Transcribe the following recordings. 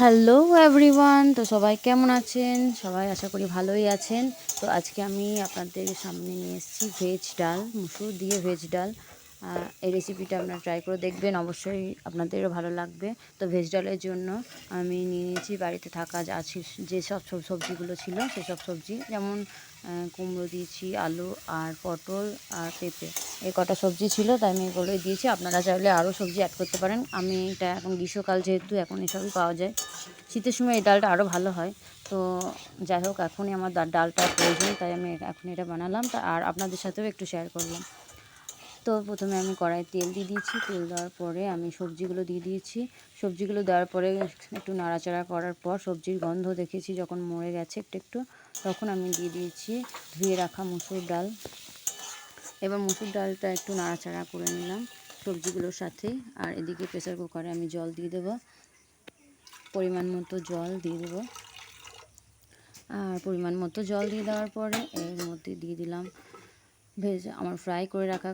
Hello everyone, তো সবাই কেমন আছেন? সবাই আশা করি ভালোই আছেন। তো আজকে আমি আপনাদের সামনে নিয়ে এসেছি ভেজ ডাল, মুসুর দিয়ে ভেজ ডাল। এই রেসিপিটা আপনারা ট্রাই করে দেখবেন, অবশ্যই আপনাদেরও ভালো লাগবে। তো ভেজ ডালের জন্য আমি নিয়ে নিয়েছি বাড়িতে থাকা যা আছে যেসব সবজিগুলো ছিল সেসব সবজি, যেমন কুমড়ো দিয়েছি, আলু আর পটল আর পেঁপে, এই কটা সবজি ছিল তাই আমি এগুলোই দিয়েছি। আপনারা চাইলে আরও সবজি অ্যাড করতে পারেন। আমি এটা এখন গ্রীষ্মকাল যেহেতু এখন এসবই পাওয়া যায়, শীতের সময় এই ডালটা আরও ভালো হয়। তো যাই হোক, এখনই আমার ডালটা প্রয়োজন তাই আমি এখন এটা বানালাম, আর আপনাদের সাথেও একটু শেয়ার করলাম। তো প্রথমে আমি কড়াই তেল দিয়ে দিয়েছি, তেল দেওয়ার পরে আমি সবজিগুলো দিয়ে দিয়েছি। সবজিগুলো দেওয়ার পরে একটু নাড়াচাড়া করার পর সবজির গন্ধ দেখেছি যখন মরে গেছে একটু একটু, তখন আমি দিয়ে দিয়েছি ধুয়ে রাখা মুসুর ডাল। এবার মুসুর ডালটা একটু নাড়াচাড়া করে নিলাম সবজিগুলোর সাথেই। আর এদিকে প্রেসার কুকারে আমি জল দিয়ে দেবো, পরিমাণ মতো জল দিয়ে দেবো। আর পরিমাণ মতো জল দিয়ে দেওয়ার পরে এর মধ্যে দিয়ে দিলাম আমার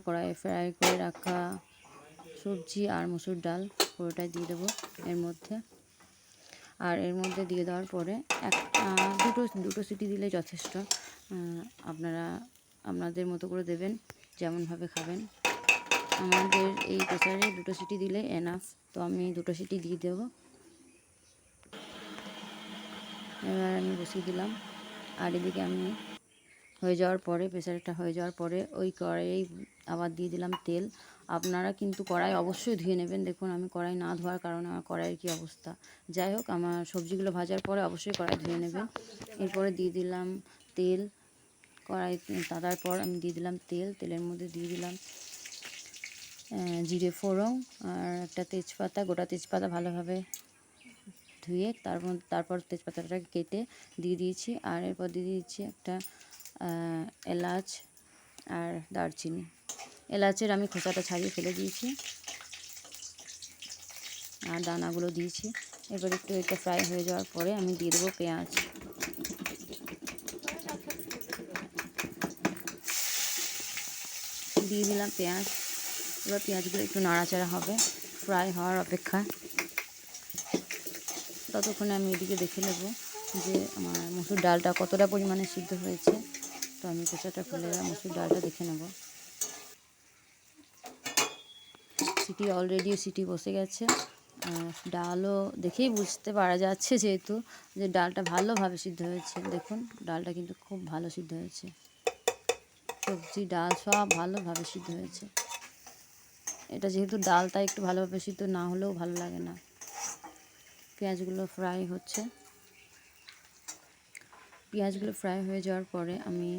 কড়াইয়ে ফ্রাই করে রাখা সবজি আর মুসুর ডাল পুরোটাই দিয়ে দেবো এর মধ্যে। আর এর মধ্যে দিয়ে দেওয়ার পরে দুটো সিটি দিলে যথেষ্ট। আপনারা আপনাদের মতো করে দেবেন, যেমনভাবে খাবেন। আমাদের এই প্রেসারে দুটো সিটি দিলে এনাফ, তো আমি দুটো সিটি দিয়ে দেবো। এবার আমি বসিয়ে দিলাম। আর এদিকে আমি প্রেসারটা হয়ে যাওয়ার পরে ওই কড়াইয়েই আবার দিয়ে দিলাম তেল। আপনারা কিন্তু কড়াই অবশ্যই ধুয়ে নেবেন। দেখুন আমি কড়াই না ধোয়ার কারণে আমার কড়াইয়ের কী অবস্থা। যাই হোক, আমার সবজিগুলো ভাজার পরে অবশ্যই কড়াই ধুয়ে নেবেন। এরপরে দিয়ে দিলাম তেল। কড়াই তাতার পর আমি দিয়ে দিলাম তেলের মধ্যে দিয়ে দিলাম জিরে ফোড়ন আর একটা তেজপাতা, গোটা তেজপাতা ভালোভাবে ধুয়ে তারপর তেজপাতাটাকে কেটে দিয়ে দিয়েছি। আর এরপর দিয়ে দিয়েছি একটা এলাচ আর দারচিনি। এলাচের আমি খোসাটা ছাড়িয়ে ফেলে দিয়েছি আর দানাগুলো দিয়েছি। এবার একটু এটা ফ্রাই হয়ে যাওয়ার পরে আমি দিয়ে দেবো পেঁয়াজ। দিয়ে দিলাম পেঁয়াজ। এবার পেঁয়াজগুলো একটু নাড়াচাড়া হবে, ফ্রাই হওয়ার অপেক্ষা। ততক্ষণে আমি এদিকে দেখে নেব যে আমার মসুর ডালটা কতটা পরিমাণে সিদ্ধ হয়েছে। তো আমি প্রেসারটা খুলে মসুর ডালটা দেখে নেব। অলরেডি সিটি বসে গেছে। ডালও দেখেই বুঝতে পারা যাচ্ছে যেহেতু যে ডালটা ভালোভাবে সিদ্ধ হয়েছে। দেখুন ডালটা কিন্তু খুব ভালো সিদ্ধ হয়েছে, সবজি ডাল সব ভালোভাবে সিদ্ধ হয়েছে। এটা যেহেতু ডাল তাই একটু ভালোভাবে সিদ্ধ না হলেও ভালো লাগে না। পেঁয়াজগুলো ফ্রাই হচ্ছে। পেঁয়াজগুলো ফ্রাই হয়ে যাওয়ার পরে আমি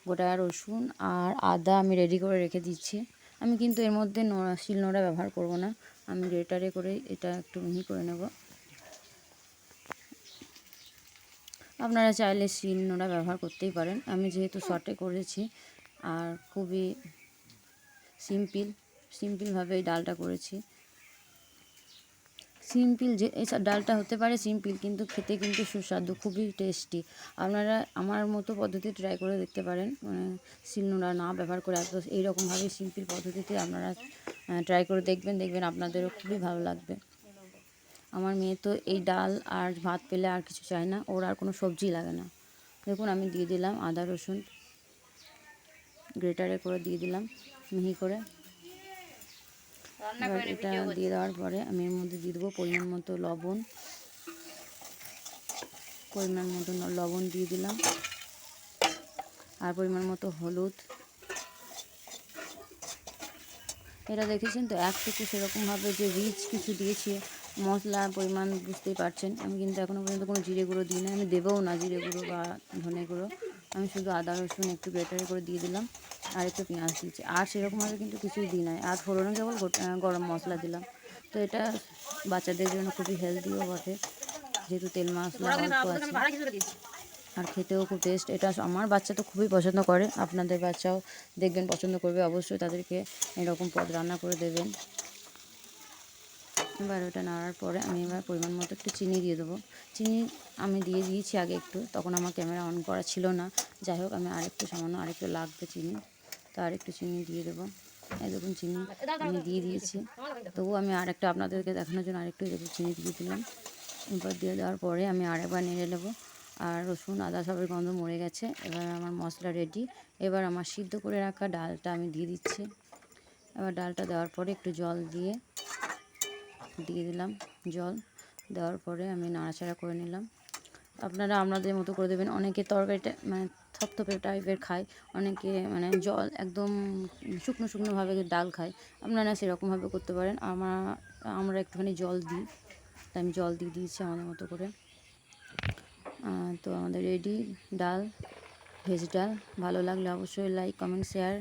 গোটা রসুন আর আদা আমি রেডি করে রেখে দিচ্ছি। আমি কিন্তু এর মধ্যে শিলনোড়া ব্যবহার করব না, আমি গ্রেটারে করে এটা একটু মিহি করে নেব। আপনারা চাইলে শিলনোড়া ব্যবহার করতেই পারেন। আমি যেহেতু শর্টে করেছি আর খুবই সিম্পলভাবে এই ডালটা করেছি। যে এই ডালটা হতে পারে সিম্পল, কিন্তু খেতে কিন্তু সুস্বাদু, খুবই টেস্টি। আপনারা আমার মতো পদ্ধতি ট্রাই করে দেখতে পারেন, মানে শিলনোড়া না ব্যবহার করে এইরকমভাবে সিম্পল পদ্ধতিতে আপনারা ট্রাই করে দেখবেন আপনাদেরও খুবই ভালো লাগবে। আমার মেয়ে তো এই ডাল আর ভাত পেলে আর কিছু চায় না, ওর আর কোনো সবজি লাগে না। দেখুন আমি দিয়ে দিলাম আদা রসুন গ্রেটারে করে দিয়ে দিলাম মিহি করে। এবার এটা দিয়ে দেওয়ার পরে আমি এর মধ্যে দিয়ে দেবো পরিমাণ মতো লবণ দিয়ে দিলাম, আর পরিমাণ মতো হলুদ। এটা দেখেছেন তো একটুকু সেরকমভাবে যে রিচ কিছু দিয়েছি মশলার পরিমাণ বুঝতেই পারছেন। আমি কিন্তু এখনও পর্যন্ত কোনো জিরে গুঁড়ো দিই না, আমি দেবও না জিরে গুঁড়ো বা ধনে গুঁড়ো। আমি শুধু আদা রসুন একটু গ্রেটারে করে দিয়ে দিলাম আর একটু পেঁয়াজ দিয়েছি, আর সেরকমভাবে কিন্তু কিছুই দিই নাই। আর ফোড়নে কেবল গরম মশলা দিলাম। তো এটা বাচ্চাদের জন্য খুবই হেলদিও বটে, যেহেতু তেল মশলা অল্প আছে আর খেতেও খুব টেস্ট। এটা আমার বাচ্চা তো খুবই পছন্দ করে, আপনাদের বাচ্চাও দেখবেন পছন্দ করবে। অবশ্যই তাদেরকে এরকম পদ রান্না করে দেবেন। এবার ওটা নাড়ার পরে আমি এবার পরিমাণ মতো একটু চিনি দিয়ে দেবো। চিনি আমি দিয়ে দিয়েছি আগে একটু, তখন আমার ক্যামেরা অন করা ছিল না। যাই হোক, আমি সামান্য আরেকটু লাগবে চিনি, তো আরেকটু চিনি দিয়ে দেবো। এই দেখুন চিনি আমি দিয়ে দিয়েছি, তবুও আমি আপনাদেরকে দেখানোর জন্য আরেকটু চিনি দিয়ে দিলাম। এবার দিয়ে দেওয়ার পরে আমি আরেকবার নেড়ে নেবো। আর রসুন আদা সবের গন্ধ মরে গেছে। এবার আমার মশলা রেডি। এবার আমার সিদ্ধ করে রাখা ডালটা আমি দিয়ে দিচ্ছি। এবার ডালটা দেওয়ার পরে একটু জল দিয়ে দিলাম। জল দেওয়ার পরে আমি নাড়াচাড়া করে নিলাম। আপনারা আপনাদের মতো করে দেবেন। অনেকে তরকারিটা মানে থপথপে টাইপের খায়, অনেকে মানে জল একদম শুকনো শুকনোভাবে ডাল খায়। আপনারা সেরকমভাবে করতে পারেন। আমরা একটুখানি জল দিই, তাই আমি জল দিয়ে দিয়েছি আমাদের মতো করে। তো আমাদের রেডি ডাল, ভেজ ডাল। ভালো লাগলে অবশ্যই লাইক, কমেন্ট, শেয়ার